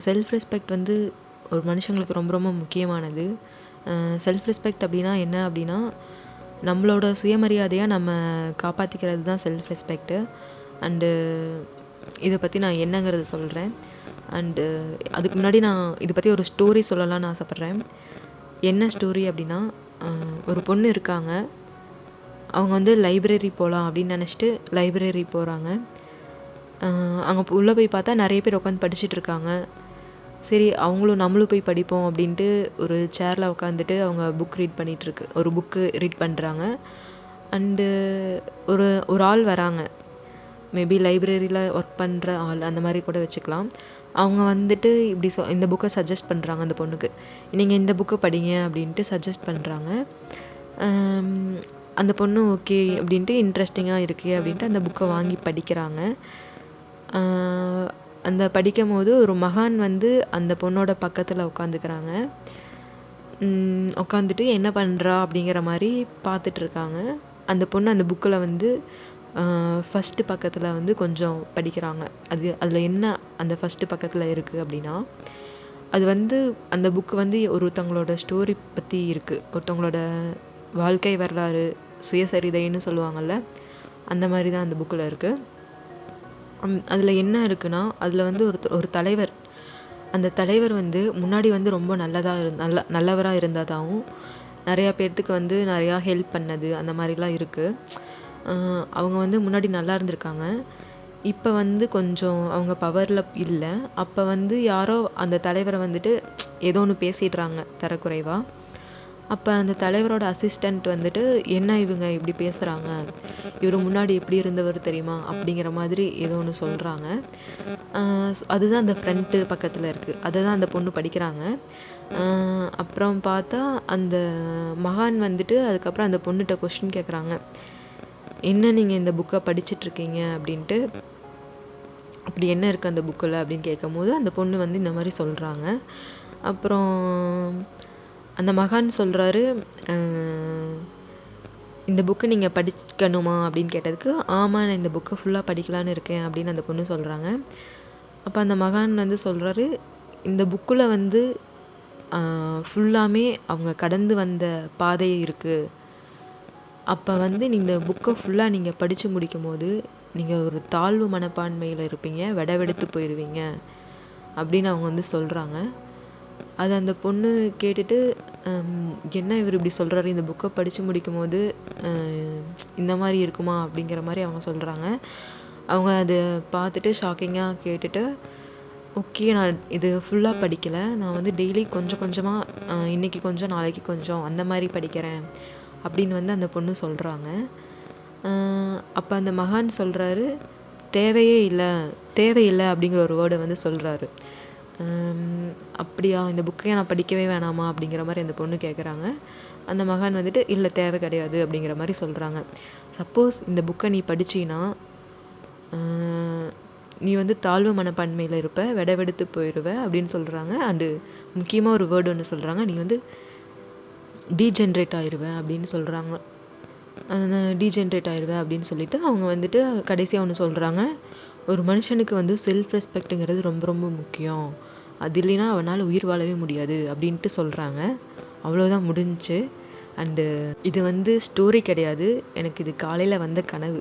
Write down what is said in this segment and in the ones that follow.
Self respect வந்து ஒரு மனுஷங்களுக்கு ரொம்ப ரொம்ப முக்கியமானது. செல்ஃப் ரெஸ்பெக்ட் அப்படின்னா என்ன அப்படின்னா, நம்மளோட சுயமரியாதையை நம்ம காப்பாற்றிக்கிறது தான் செல்ஃப் ரெஸ்பெக்ட்டு. அண்டு இதை பற்றி நான் என்னங்கிறத சொல்கிறேன். அண்டு அதுக்கு முன்னாடி நான் இதை பற்றி ஒரு ஸ்டோரி சொல்லலாம்னு ஆசைப்பட்றேன். என்ன ஸ்டோரி அப்படின்னா, ஒரு பொண்ணு இருக்காங்க. அவங்க வந்து லைப்ரரி போகலாம் அப்படின்னு நினச்சிட்டு லைப்ரரி போகிறாங்க. அங்கே உள்ளே போய் பார்த்தா நிறைய பேர் உட்காந்து படிச்சுட்டு இருக்காங்க. சரி அவங்களும் நம்மளும் போய் படிப்போம் அப்படின்ட்டு ஒரு சேரில் உட்காந்துட்டு அவங்க ஒரு புக்கு ரீட் பண்ணுறாங்க. அண்டு ஒரு ஒரு ஆள் வராங்க. மேபி லைப்ரரியில் ஒர்க் பண்ணுற ஆள் அந்த மாதிரி கூட வச்சுக்கலாம். அவங்க வந்துட்டு இப்படி இந்த புக்கை சஜஸ்ட் பண்ணுறாங்க அந்த பொண்ணுக்கு. நீங்கள் இந்த புக்கை படிங்க அப்படின்ட்டு சஜஸ்ட் பண்ணுறாங்க. அந்த பொண்ணு ஓகே அப்படின்ட்டு இன்ட்ரெஸ்டிங்காக இருக்கே அப்படின்ட்டு அந்த புக்கை வாங்கி படிக்கிறாங்க. அந்த படிக்கும் போது ஒரு மகான் வந்து அந்த பொண்ணோட பக்கத்தில் உட்காந்துக்கிறாங்க. உட்காந்துட்டு என்ன பண்ணுறா அப்படிங்கிற மாதிரி பார்த்துட்ருக்காங்க. அந்த பொண்ணு அந்த புக்கில் வந்து ஃபஸ்ட்டு பக்கத்தில் வந்து கொஞ்சம் படிக்கிறாங்க. அதில் என்ன அந்த ஃபஸ்ட்டு பக்கத்தில் இருக்குது அப்படின்னா, அது வந்து அந்த புக்கு வந்து ஒருத்தவங்களோட ஸ்டோரி பற்றி இருக்குது. ஒருத்தவங்களோட வாழ்க்கை வரலாறு, சுயசரிதைன்னு சொல்லுவாங்கள்ல, அந்த மாதிரி தான் அந்த புக்கில் இருக்குது. அதில் என்ன இருக்குன்னா, அதில் வந்து ஒரு தலைவர். அந்த தலைவர் வந்து முன்னாடி வந்து ரொம்ப நல்லவராக இருந்ததாகவும், நிறையா பேர்த்துக்கு வந்து நிறையா ஹெல்ப் பண்ணது அந்த மாதிரிலாம் இருக்குது. அவங்க வந்து முன்னாடி நல்லா இருந்திருக்காங்க. இப்போ வந்து கொஞ்சம் அவங்க பவரில் இல்லை. அப்போ வந்து யாரோ அந்த தலைவரை வந்துட்டு ஏதோ ஒன்று பேசிடுறாங்க தரக்குறைவாக. அப்போ அந்த தலைவரோட அசிஸ்டண்ட் வந்துட்டு, என்ன இவங்க இப்படி பேசுகிறாங்க, இவர் முன்னாடி எப்படி இருந்தவர் தெரியுமா அப்படிங்கிற மாதிரி ஏதோ ஒன்று சொல்கிறாங்க. அதுதான் அந்த ஃப்ரண்ட்டு பக்கத்தில் இருக்குது. அதை தான் அந்த பொண்ணு படிக்கிறாங்க. அப்புறம் பார்த்தா அந்த மகான் வந்துட்டு அதுக்கப்புறம் அந்த பொண்ணுகிட்ட கொஸ்டின் கேட்குறாங்க, என்ன நீங்கள் இந்த புக்கை படிச்சிட்ருக்கீங்க அப்படின்ட்டு. அப்படி என்ன இருக்குது அந்த புக்கில் அப்படின்னு கேட்கும்போது அந்த பொண்ணு வந்து இந்த மாதிரி சொல்கிறாங்க. அப்புறம் அந்த மகான் சொல்கிறாரு, இந்த புக்கு நீங்கள் படிக்கணுமா அப்படின்னு கேட்டதுக்கு, ஆமாம் நான் இந்த புக்கை ஃபுல்லாக படிக்கலான்னு இருக்கேன் அப்படின்னு அந்த பொண்ணு சொல்கிறாங்க. அப்போ அந்த மகான் வந்து சொல்கிறாரு, இந்த புக்கில் வந்து ஃபுல்லாமே அவங்க கடந்து வந்த பாதை இருக்குது. அப்போ வந்து இந்த புக்கை ஃபுல்லாக நீங்கள் படித்து முடிக்கும் போது நீங்கள் ஒரு தாழ்வு மனப்பான்மையில் இருப்பீங்க, வெடவெடுத்து போயிடுவீங்க அப்படின்னு அவங்க வந்து சொல்கிறாங்க. அது அந்த பொண்ணு கேட்டுட்டு, என்ன இவர் இப்படி சொல்கிறாரு, இந்த புக்கை படித்து முடிக்கும் போது இந்த மாதிரி இருக்குமா அப்படிங்கிற மாதிரி அவங்க சொல்கிறாங்க. அவங்க அதை பார்த்துட்டு ஷாக்கிங்காக கேட்டுட்டு, ஓகே நான் இது ஃபுல்லாக படிக்கலை, நான் வந்து டெய்லி கொஞ்சம் கொஞ்சமாக இன்றைக்கி கொஞ்சம் நாளைக்கு கொஞ்சம் அந்த மாதிரி படிக்கிறேன் அப்படின்னு வந்து அந்த பொண்ணு சொல்கிறாங்க. அப்போ அந்த மகான் சொல்கிறாரு, தேவையில்லை அப்படிங்கிற ஒரு வேர்டை வந்து சொல்கிறாரு. அப்படியா, இந்த புக்கையை நான் படிக்கவே வேணாமா அப்படிங்கிற மாதிரி அந்த பொண்ணு கேட்குறாங்க. அந்த மகான் வந்துட்டு, இல்லை தேவை கிடையாது அப்படிங்கிற மாதிரி சொல்கிறாங்க. சப்போஸ் இந்த புக்கை நீ படிச்சின்னா நீ வந்து தாழ்வு மனப்பான்மையில் இருப்ப, வெடவெடுத்து போயிடுவ அப்படின்னு சொல்கிறாங்க. அண்டு முக்கியமாக ஒரு வேர்டு ஒன்று சொல்கிறாங்க, நீ வந்து டீஜென்ரேட் ஆயிடுவேன் அப்படின்னு சொல்கிறாங்க. டீஜென்ரேட் ஆயிடுவேன் அப்படின்னு சொல்லிட்டு அவங்க வந்துட்டு கடைசியாக ஒன்று சொல்கிறாங்க, ஒரு மனுஷனுக்கு வந்து செல்ஃப் ரெஸ்பெக்ட்டுங்கிறது ரொம்ப ரொம்ப முக்கியம், அது இல்லைன்னா அவனால் உயிர் வாழவே முடியாது அப்படின்ட்டு சொல்கிறாங்க. அவ்வளோதான் முடிஞ்சிச்சு. அண்டு இது வந்து ஸ்டோரி கிடையாது, எனக்கு இது காலையில் வந்த கனவு.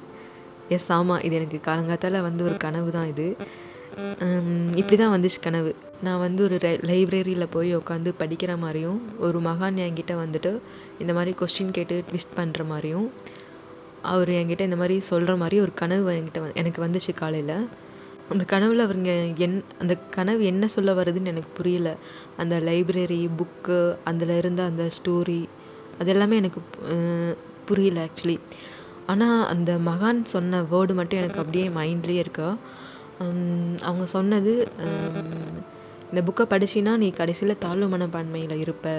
எஸ் ஆமாம், இது எனக்கு காலங்காத்தால் வந்து ஒரு கனவு தான் இது. இப்படி தான் வந்துச்சு கனவு. நான் வந்து ஒரு லைப்ரரியில் போய் உட்காந்து படிக்கிற மாதிரியும், ஒரு மகான் என்கிட்ட வந்துட்டு இந்த மாதிரி கொஸ்டின் கேட்டு ட்விஸ்ட் பண்ணுற மாதிரியும், அவர் என்கிட்ட இந்த மாதிரி சொல்கிற மாதிரி ஒரு கனவு எனக்கு வந்துச்சு காலையில். அந்த கனவில் அந்த கனவு என்ன சொல்ல வருதுன்னு எனக்கு புரியல. அந்த லைப்ரரி புக்கு, அதில் இருந்த அந்த ஸ்டோரி, அது எல்லாமே எனக்கு புரியல ஆக்சுவலி. ஆனால் அந்த மகான் சொன்ன வேர்டு மட்டும் எனக்கு அப்படியே மைண்ட்லேயே இருக்கா. அவங்க சொன்னது, இந்த புக்கை படிச்சின்னா நீ கடைசியில் தாழ்வு மனப்பான்மையில் இருப்ப,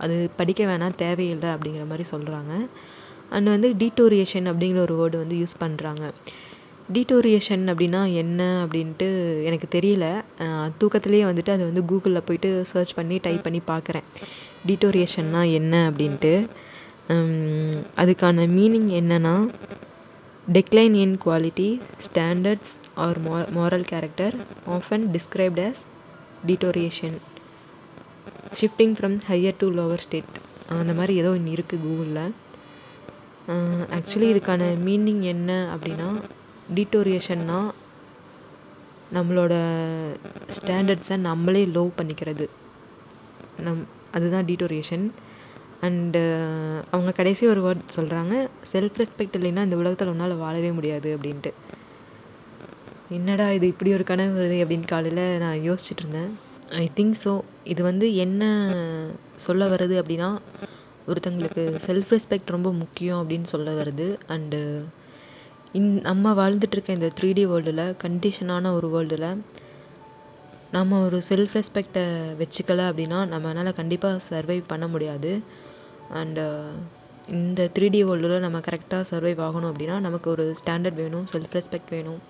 அது படிக்க வேணாம், தேவையில்லை அப்படிங்கிற மாதிரி சொல்கிறாங்க. அண்ட் வந்து டீட்டோரியேஷன் அப்படிங்கிற ஒரு வேர்டு வந்து யூஸ் பண்ணுறாங்க. டீட்டோரியேஷன் அப்படின்னா என்ன அப்படின்ட்டு எனக்கு தெரியல. தூக்கத்துலேயே வந்துட்டு அதை வந்து கூகுளில் போயிட்டு சர்ச் பண்ணி டைப் பண்ணி பார்க்குறேன், டீட்டோரியேஷன்னா என்ன அப்படின்ட்டு. அதுக்கான மீனிங் என்னென்னா, decline in quality, standards R moral character often described as deterioration, shifting from higher to lower state, அந்த மாதிரி ஏதோ ஒன்று இருக்குது கூகுளில். ஆக்சுவலி இதுக்கான மீனிங் என்ன அப்படின்னா, டிட்டோரியேஷன்னா நம்மளோட ஸ்டாண்டர்ட்ஸை நம்மளே லோ பண்ணிக்கிறது, அதுதான் டிட்டோரியேஷன். அண்டு அவங்க கடைசி ஒரு வேர்ட் சொல்கிறாங்க, செல்ஃப் ரெஸ்பெக்ட் இல்லைன்னா இந்த உலகத்தில் உன்னால் வாழவே முடியாது அப்படின்ட்டு. என்னடா இது இப்படி ஒரு கனவு வருது அப்படின்னு காலையில் நான் யோசிச்சுட்டு இருந்தேன். I think so. இது வந்து என்ன சொல்ல வருது அப்படின்னா, ஒருத்தங்களுக்கு செல்ஃப் ரெஸ்பெக்ட் ரொம்ப முக்கியம் அப்படின்னு சொல்ல வருது. அண்டு நம்ம வாழ்ந்துட்டுருக்க இந்த 3D வேர்ல்டில், கண்டிஷனான ஒரு வேர்ல்டில் நம்ம ஒரு செல்ஃப் ரெஸ்பெக்டை வச்சுக்கல அப்படின்னா நம்மளால் கண்டிப்பாக சர்வைவ் பண்ண முடியாது. அண்டு இந்த 3D வேர்ல்டில் நம்ம கரெக்டாக சர்வைவ் ஆகணும் அப்படின்னா நமக்கு ஒரு ஸ்டாண்டர்ட் வேணும், செல்ஃப் ரெஸ்பெக்ட் வேணும்,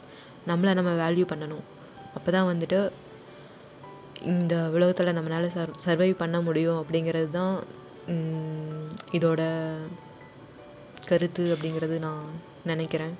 நம்மளை நம்ம வேல்யூ பண்ணணும். அப்போ தான் வந்துட்டு இந்த உலகத்தில் நம்மளால் சர்வைவ் பண்ண முடியும் அப்படிங்கிறது தான் இதோட கருத்து அப்படிங்கிறது நான் நினைக்கிறேன்.